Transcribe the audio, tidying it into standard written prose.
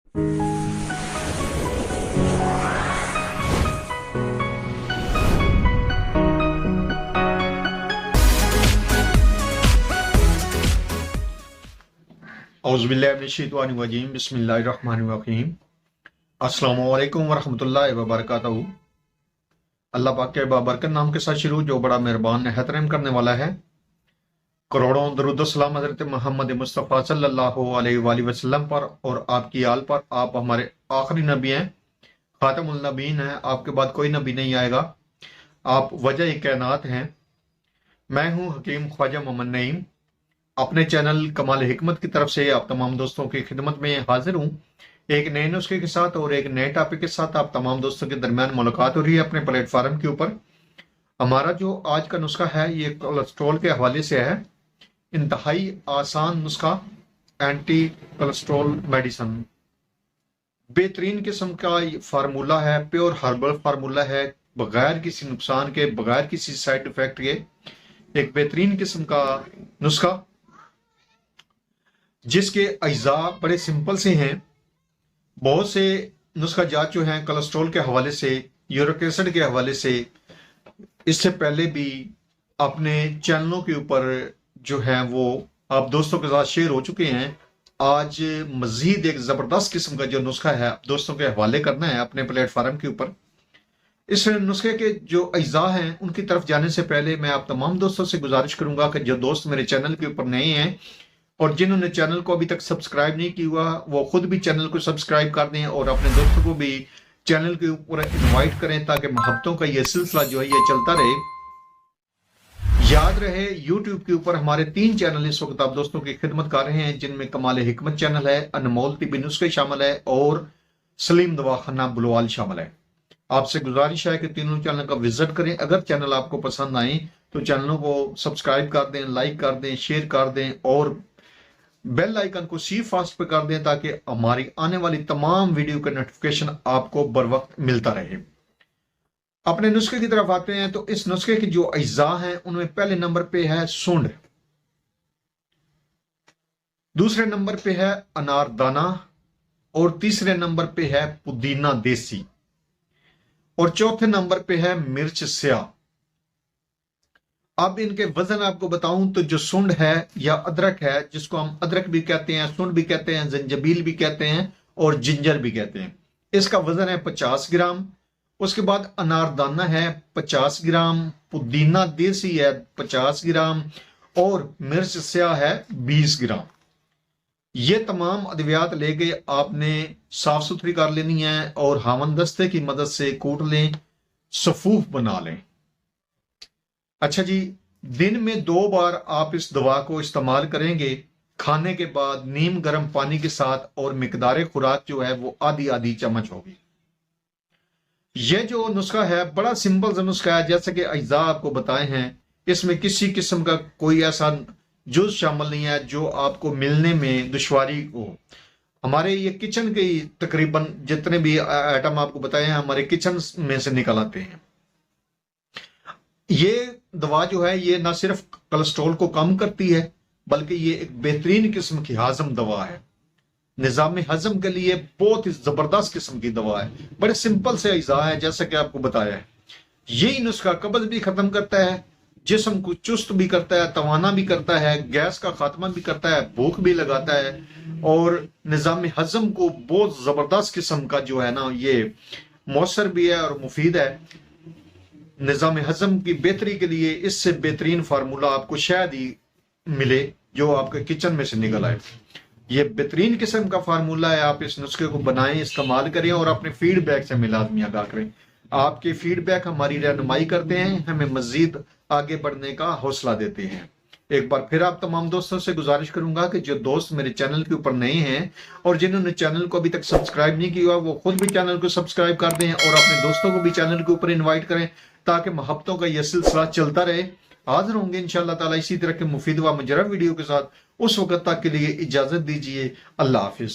औज़ुबिल्लाहिमिनश्शैतानिर्रजीम बिस्मिल्लाहिर्रहमानिर्रहीम। अस्सलामु अलैकुम वरहमतुल्लाहि वबरकातुहू। अल्लाह पाक के बाबरकत नाम के साथ शुरू, जो बड़ा मेहरबान निहायत रहम करने वाला है। करोड़ों दरूद सलाम हज़रत मोहम्मद मुस्तफ़ा सल्लल्लाहु अलैहि वसल्लम पर और आपकी आल पर। आप हमारे आखिरी नबी हैं, खातमुल नबीन हैं, आपके बाद कोई नबी नहीं आएगा। आप वजह कायनात हैं। मैं हूँ हकीम ख्वाजा मोहम्मद नईम, अपने चैनल कमाल हिकमत की तरफ से आप तमाम दोस्तों की खिदमत में हाजिर हूँ, एक नए नुस्खे के साथ और एक नए टॉपिक के साथ। आप तमाम दोस्तों के दरमियान मुलाकात हो रही है अपने प्लेटफार्म के ऊपर। हमारा जो आज का नुस्खा है ये कोलेस्ट्रॉल के हवाले से है। इंतहाई आसान नुस्खा, एंटी कोलेस्ट्रॉल मेडिसन, बेहतरीन किस्म का फार्मूला है, प्योर हर्बल फार्मूला है, बगैर किसी नुकसान के, बगैर किसी साइड इफेक्ट के, एक बेहतरीन किस्म का नुस्खा जिसके अज्जा बड़े सिंपल से हैं। बहुत से नुस्खा जात जो हैं कोलेस्ट्रॉल के हवाले से, यूरिक एसिड के हवाले से, इससे पहले भी अपने चैनलों के ऊपर जो है वो आप दोस्तों के साथ शेयर हो चुके हैं। आज मजीद एक ज़बरदस्त किस्म का जो नुस्खा है दोस्तों के हवाले करना है अपने प्लेटफार्म के ऊपर। इस नुस्खे के जो अज्जा हैं उनकी तरफ जाने से पहले मैं आप तमाम दोस्तों से गुजारिश करूंगा कि जो दोस्त मेरे चैनल के ऊपर नए हैं और जिन्होंने चैनल को अभी तक सब्सक्राइब नहीं किया हुआ, वो खुद भी चैनल को सब्सक्राइब कर दें और अपने दोस्तों को भी चैनल के ऊपर इनवाइट करें, ताकि मोहब्बतों का ये सिलसिला जो है ये चलता रहे। याद रहे, यूट्यूब के ऊपर हमारे 3 चैनल इस वक्त आप दोस्तों की खिदमत कर रहे हैं, जिनमें कमाल हिकमत चैनल है, अनमोल तिब्बी नुस्खे शामिल है और सलीम दवाखाना बुलवाल शामिल है। आपसे गुजारिश है कि तीनों चैनल का विजिट करें। अगर चैनल आपको पसंद आए तो चैनलों को सब्सक्राइब कर दें, लाइक कर दें, शेयर कर दें और बेल आइकन को सी फास्ट पे कर दें, ताकि हमारी आने वाली तमाम वीडियो का नोटिफिकेशन आपको बर वक्त मिलता रहे। अपने नुस्खे की तरफ आते हैं तो इस नुस्खे के जो अज्जा हैं उनमें पहले नंबर पे है सूंड, दूसरे नंबर पे है अनारदाना और तीसरे नंबर पे है पुदीना देसी और चौथे नंबर पे है मिर्च स्याह। अब इनके वजन आपको बताऊं तो जो सुंड है या अदरक है, जिसको हम अदरक भी कहते हैं, सुंड भी कहते हैं, जंजबील भी कहते हैं और जिंजर भी कहते हैं, इसका वजन है 50 ग्राम। उसके बाद अनारदाना है 50 ग्राम, पुदीना देसी है 50 ग्राम और मिर्च स्याह है 20 ग्राम। ये तमाम अद्वियात लेके आपने साफ सुथरी कर लेनी है और हावन दस्ते की मदद से कूट लें, सफूफ बना लें। अच्छा जी, दिन में 2 बार आप इस दवा को इस्तेमाल करेंगे, खाने के बाद नीम गर्म पानी के साथ, और मिकदार खुराक जो है वो आधी आधी चम्मच होगी। यह जो नुस्खा है बड़ा सिंपल सा नुस्खा है, जैसे कि अज्जा आपको बताए हैं। इसमें किसी किस्म का कोई ऐसा जुज शामिल नहीं है जो आपको मिलने में दुश्वारी हो। हमारे ये किचन के तकरीबन जितने भी आइटम आपको बताए हैं हमारे किचन में से निकल आते हैं। ये दवा जो है ये ना सिर्फ कोलेस्ट्रॉल को कम करती है, बल्कि ये एक बेहतरीन किस्म की हाजम दवा है। निजाम हजम के लिए बहुत ही जबरदस्त किस्म की दवा है। बड़े सिंपल से अज्जा है, जैसा कि आपको बताया है। यही नुस्खा कब्ज भी खत्म करता है, जिस्म को चुस्त भी करता है, तवाना भी करता है, गैस का खात्मा भी करता है, भूख भी लगाता है और निजाम हजम को बहुत जबरदस्त किस्म का जो है ना ये मौसर भी है और मुफीद है। निजाम हजम की बेहतरी के लिए इससे बेहतरीन फार्मूला आपको शायद ही मिले जो आपके किचन में से निकल आए। ये बेहतरीन किस्म का फार्मूला है। आप इस नुस्खे को बनाएं, इस्तेमाल करें और अपने फीडबैक से लाज़मी आगाह करें। आपके फीडबैक हमारी रहनुमाई करते हैं, हमें मजीद आगे बढ़ने का हौसला देते हैं। एक बार फिर आप तमाम दोस्तों से गुजारिश करूंगा कि जो दोस्त मेरे चैनल के ऊपर नए हैं और जिन्होंने चैनल को अभी तक सब्सक्राइब नहीं किया वो खुद भी चैनल को सब्सक्राइब कर दें और अपने दोस्तों को भी चैनल के ऊपर इनवाइट करें, ताकि मोहब्बतों का यह सिलसिला चलता रहे। हाजिर होंगे इंशाअल्लाह ताला इसी तरह के मुफीद व मुजर्रब वीडियो के साथ। उस वक्त तक के लिए इजाजत दीजिए। अल्लाह हाफिज।